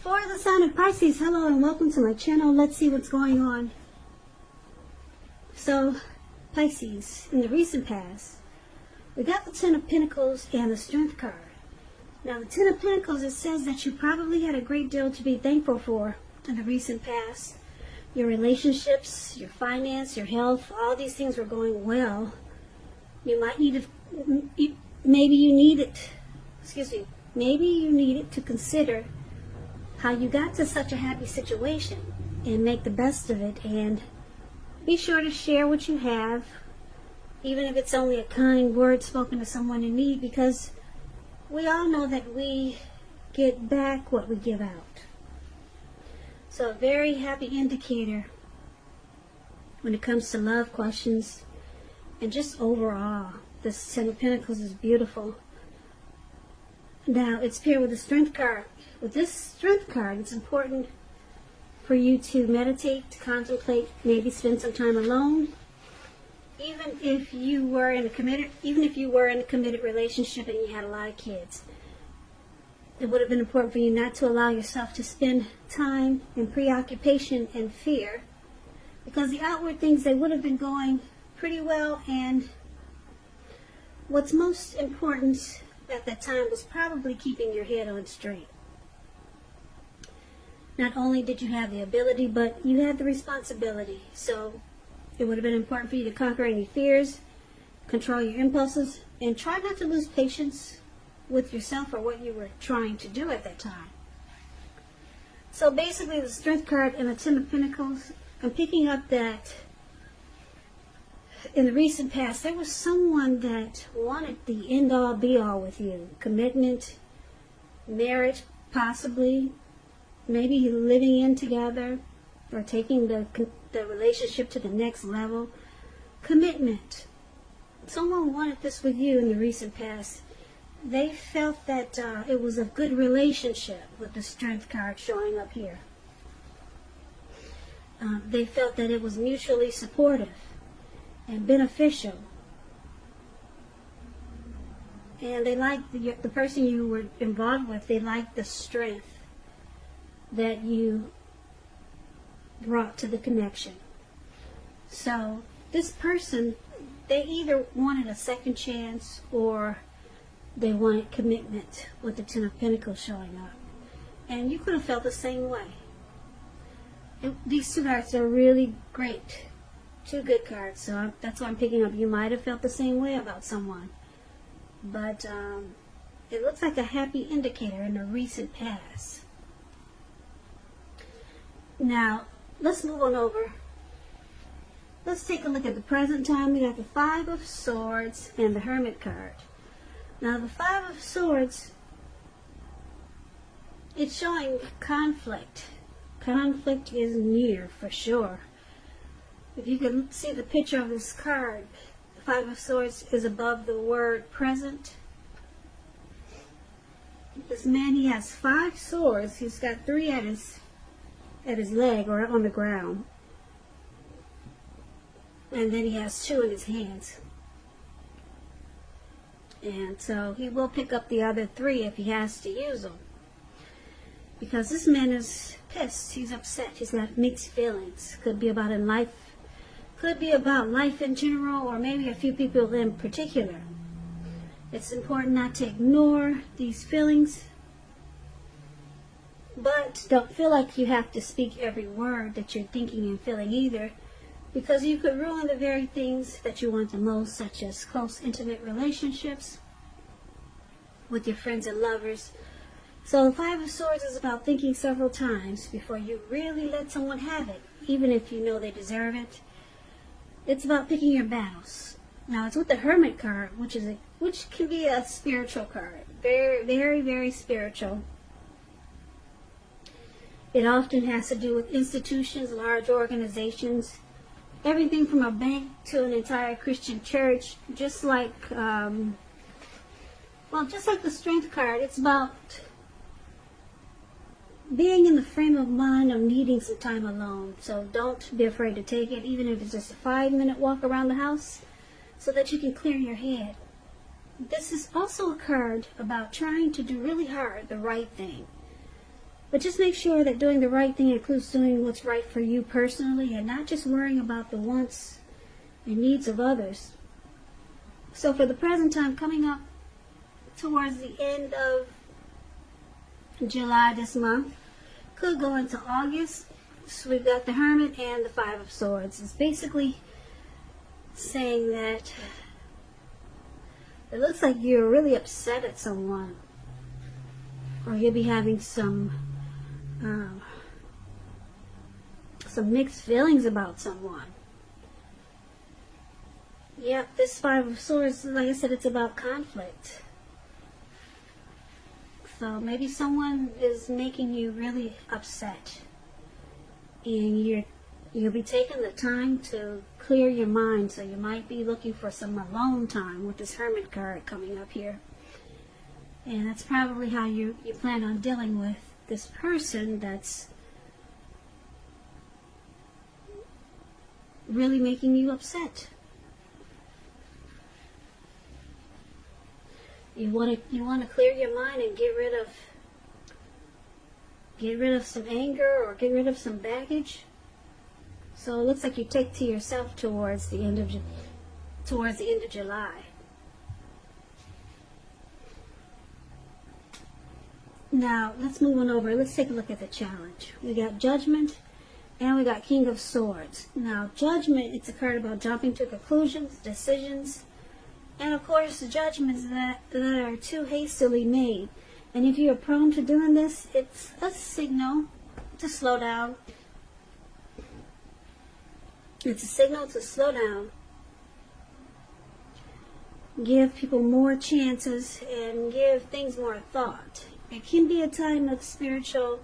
For the sign of Pisces, hello and welcome to my channel. Let's see what's going on. So, Pisces, in the recent past, we got the Ten of Pentacles and the Strength card. Now, the Ten of Pentacles, it says that you probably had a great deal to be thankful for in the recent past. Your relationships, your finance, your health, all these things were going well. You might need to, maybe you needed to consider how you got to such a happy situation and make the best of it, and be sure to share what you have, even if it's only a kind word spoken to someone in need, because we all know that we get back what we give out. So a very happy indicator when it comes to love questions and just overall. This Ten of Pentacles is beautiful. Now it's paired with the Strength card. With this Strength card, it's important for you to meditate, to contemplate, maybe spend some time alone. Even if you were in a committed relationship and you had a lot of kids, it would have been important for you not to allow yourself to spend time in preoccupation and fear, because the outward things, they would have been going pretty well, and what's most important at that time was probably keeping your head on straight. Not only did you have the ability, but you had the responsibility. So it would have been important for you to conquer any fears, control your impulses, and try not to lose patience with yourself or what you were trying to do at that time. So basically, the Strength card and the Ten of Pentacles, I'm picking up that in the recent past, there was someone that wanted the end-all, be-all with you. Commitment, marriage, possibly. Maybe living in together or taking the relationship to the next level. Commitment. Someone wanted this with you in the recent past. They felt that it was a good relationship with the Strength card showing up here. They felt that it was mutually supportive and beneficial. And they liked the person you were involved with. They liked the strength that you brought to the connection. So this person, they either wanted a second chance or they wanted commitment with the Ten of Pentacles showing up. And you could have felt the same way. These two cards are really great. Two good cards. So that's what I'm picking up. You might have felt the same way about someone. But it looks like a happy indicator in the recent past. Now, let's move on over. Let's take a look at the present time. We got the Five of Swords and the Hermit card. Now, the Five of Swords, it's showing conflict. Conflict is near, for sure. If you can see the picture of this card, the Five of Swords is above the word present. This man, he has 5 swords. He's got 3 at his leg or on the ground, and then he has 2 in his hands, and so he will pick up the other 3 if he has to use them, because this man is pissed. He's upset. He's got mixed feelings. Could be about life in general, or maybe a few people in particular. It's important not to ignore these feelings, but don't feel like you have to speak every word that you're thinking and feeling either, because you could ruin the very things that you want the most, such as close, intimate relationships with your friends and lovers. So the Five of Swords is about thinking several times before you really let someone have it, even if you know they deserve it. It's about picking your battles. Now, it's with the Hermit card, which can be a spiritual card. Very, very, very spiritual. It often has to do with institutions, large organizations, everything from a bank to an entire Christian church. Just like the Strength card, it's about being in the frame of mind of needing some time alone. So don't be afraid to take it, even if it's just a 5-minute walk around the house, so that you can clear your head. This is also a card about trying to do really hard the right thing. But just make sure that doing the right thing includes doing what's right for you personally and not just worrying about the wants and needs of others. So for the present time, coming up towards the end of July this month, could go into August. So we've got the Hermit and the Five of Swords. It's basically saying that it looks like you're really upset at someone, or you'll be having some mixed feelings about someone. Yep, this Five of Swords, like I said, it's about conflict. So maybe someone is making you really upset, and you'll be taking the time to clear your mind. So you might be looking for some alone time with this Hermit card coming up here. And that's probably how you plan on dealing with this person that's really making you upset. You want to clear your mind and get rid of some anger or get rid of some baggage. So it looks like you take to yourself towards the end of July. Now let's move on over. Let's take a look at the challenge. We got Judgment and we got King of Swords. Now Judgment, it's a card about jumping to conclusions, decisions, and of course the judgments that are too hastily made. And if you're prone to doing this, it's a signal to slow down. It's a signal to slow down. Give people more chances and give things more thought. It can be a time of spiritual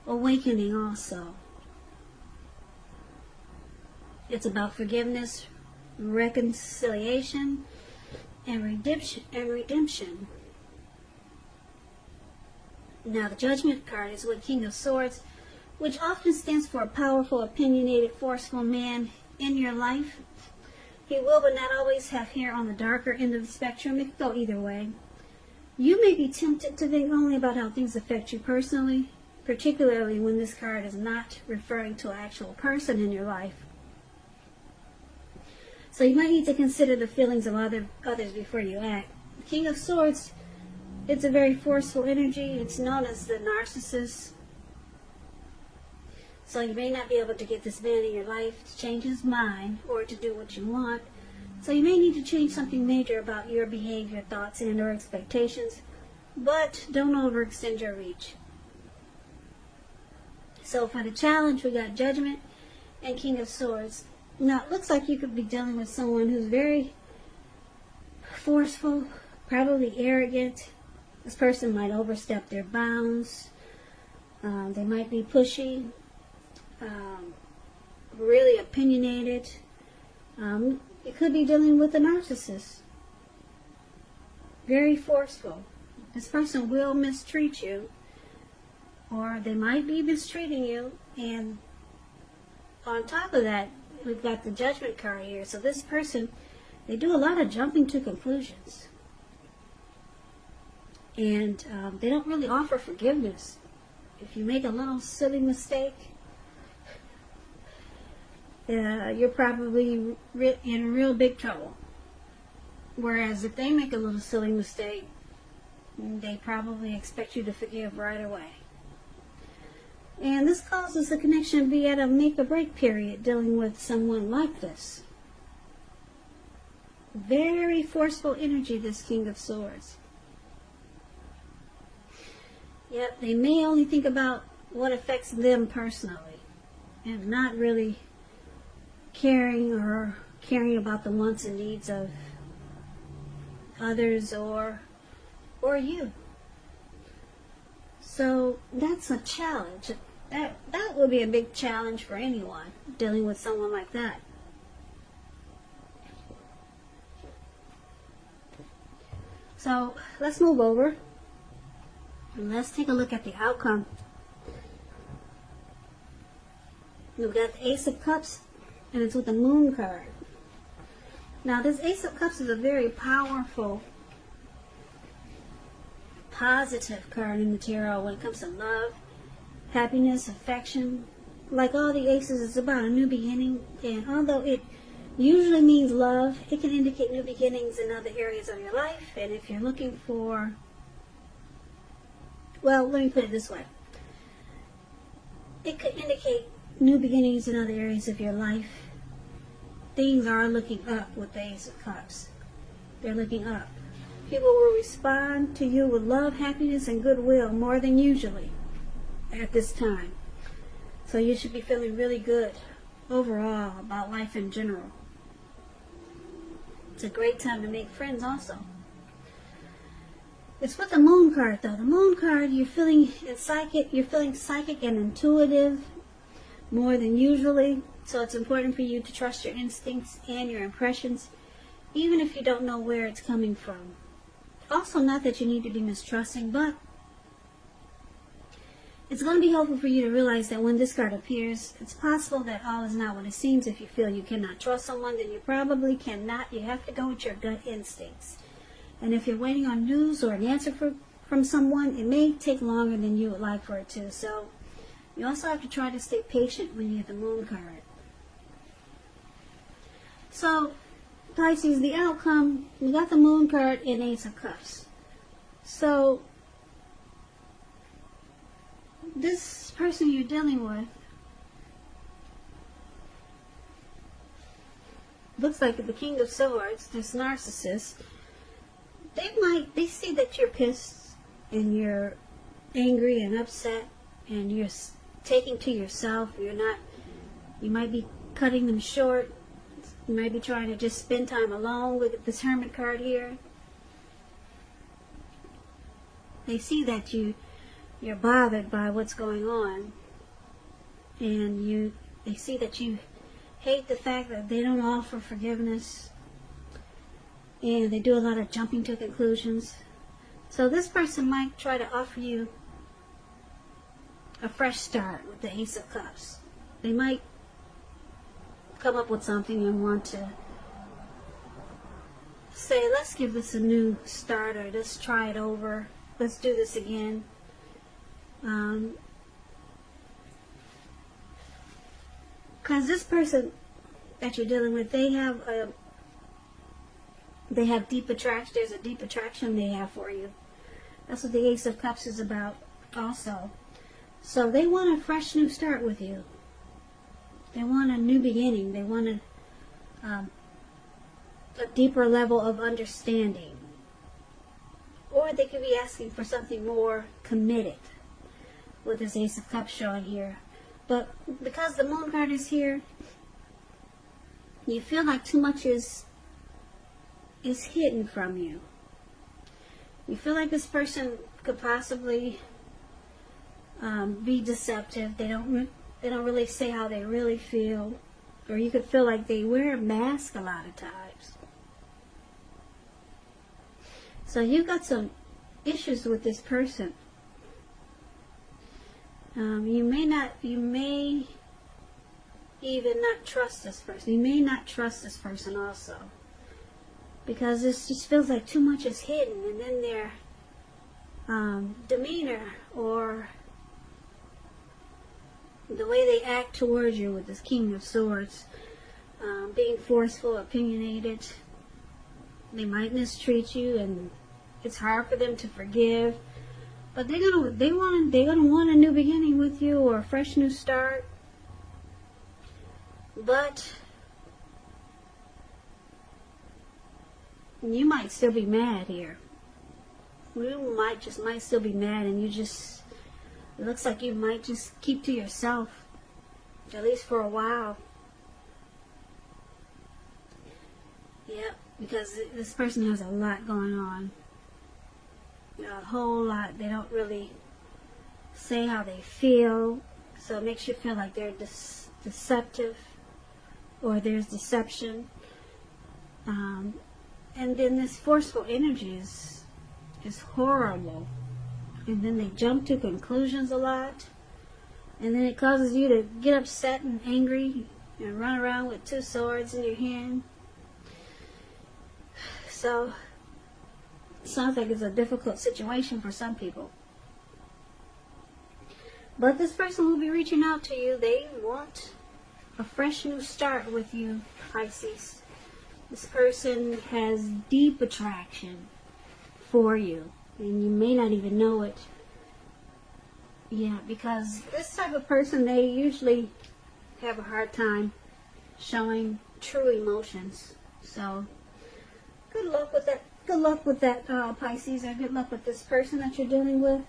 awakening also. It's about forgiveness, reconciliation, and redemption. Now the Judgment card is with King of Swords, which often stands for a powerful, opinionated, forceful man in your life. He will but not always have hair on the darker end of the spectrum. It can go either way. You may be tempted to think only about how things affect you personally, particularly when this card is not referring to an actual person in your life. So you might need to consider the feelings of others before you act. King of Swords, it's a very forceful energy. It's known as the narcissist. So you may not be able to get this man in your life to change his mind or to do what you want. So you may need to change something major about your behavior, thoughts, and or expectations. But don't overextend your reach. So for the challenge, we got Judgment and King of Swords. Now, it looks like you could be dealing with someone who's very forceful, probably arrogant. This person might overstep their bounds. They might be pushy, really opinionated. You could be dealing with a narcissist. Very forceful. This person will mistreat you, or they might be mistreating you. And on top of that, we've got the Judgment card here. So this person, they do a lot of jumping to conclusions. And they don't really offer forgiveness. If you make a little silly mistake, you're probably in real big trouble. Whereas if they make a little silly mistake, they probably expect you to forgive right away. And this causes the connection to be at a make or break period dealing with someone like this. Very forceful energy, this King of Swords. Yep, they may only think about what affects them personally and not really caring about the wants and needs of others or you. So that's a challenge. That would be a big challenge for anyone dealing with someone like that. So let's move over and let's take a look at the outcome. We've got the Ace of Cups, and it's with the Moon card. Now this Ace of Cups is a very powerful, positive card in the tarot when it comes to love happiness, affection. Like all the aces, it's about a new beginning. And although it usually means love, it can indicate new beginnings in other areas of your life. And if you're looking for, well, let me put it this way. It could indicate new beginnings in other areas of your life. Things are looking up with the Ace of Cups. They're looking up. People will respond to you with love, happiness, and goodwill more than usually at this time. So you should be feeling really good overall about life in general. It's a great time to make friends also. It's with the Moon card though. The Moon card, you're feeling psychic and intuitive more than usually. So it's important for you to trust your instincts and your impressions, even if you don't know where it's coming from. Also, not that you need to be mistrusting, but it's going to be helpful for you to realize that when this card appears, it's possible that all is not what it seems. If you feel you cannot trust someone, then you probably cannot. You have to go with your gut instincts. And if you're waiting on news or an answer from someone, it may take longer than you would like for it to. So you also have to try to stay patient when you get the Moon card. So, Pisces, the outcome, we got the Moon card and Ace of Cups. So, this person you're dealing with looks like the King of Swords, this narcissist. They see that you're pissed and you're angry and upset and you're taking to yourself. You might be cutting them short. You might be trying to just spend time alone. Look at this Hermit card here. They see that you're bothered by what's going on, and they see that you hate the fact that they don't offer forgiveness, and they do a lot of jumping to conclusions. So this person might try to offer you a fresh start with the Ace of Cups. They might come up with something and want to say, let's give this a new start, or let's try it over, let's do this again. Because this person that you're dealing with, they have deep attraction. There's a deep attraction they have for you. That's what the Ace of Cups is about also. So they want a fresh new start with you. They want a new beginning. They want a deeper level of understanding. Or they could be asking for something more committed with this Ace of Cups showing here. But because the Moon card is here, you feel like too much is hidden from you. You feel like this person could possibly be deceptive. They don't really say how they really feel. Or you could feel like they wear a mask a lot of times. So you've got some issues with this person. You may even not trust this person. You may not trust this person also. Because this just feels like too much is hidden. And then their demeanor or the way they act towards you with this King of Swords, being forceful, opinionated. They might mistreat you, and it's hard for them to forgive. But they're gonna want a new beginning with you, or a fresh new start. But you might still be mad here. You might still be mad, and it looks like you might just keep to yourself, at least for a while. Yep, because this person has a lot going on. A whole lot. They don't really say how they feel, so it makes you feel like they're deceptive, or there's deception. And then this forceful energy is horrible. And then they jump to conclusions a lot. And then it causes you to get upset and angry and run around with two swords in your hand. So, it sounds like it's a difficult situation for some people. But this person will be reaching out to you. They want a fresh new start with you, Pisces. This person has deep attraction for you, and you may not even know it. Yeah, because this type of person, they usually have a hard time showing true emotions. So, good luck with that. Good luck with that, Pisces, or good luck with this person that you're dealing with.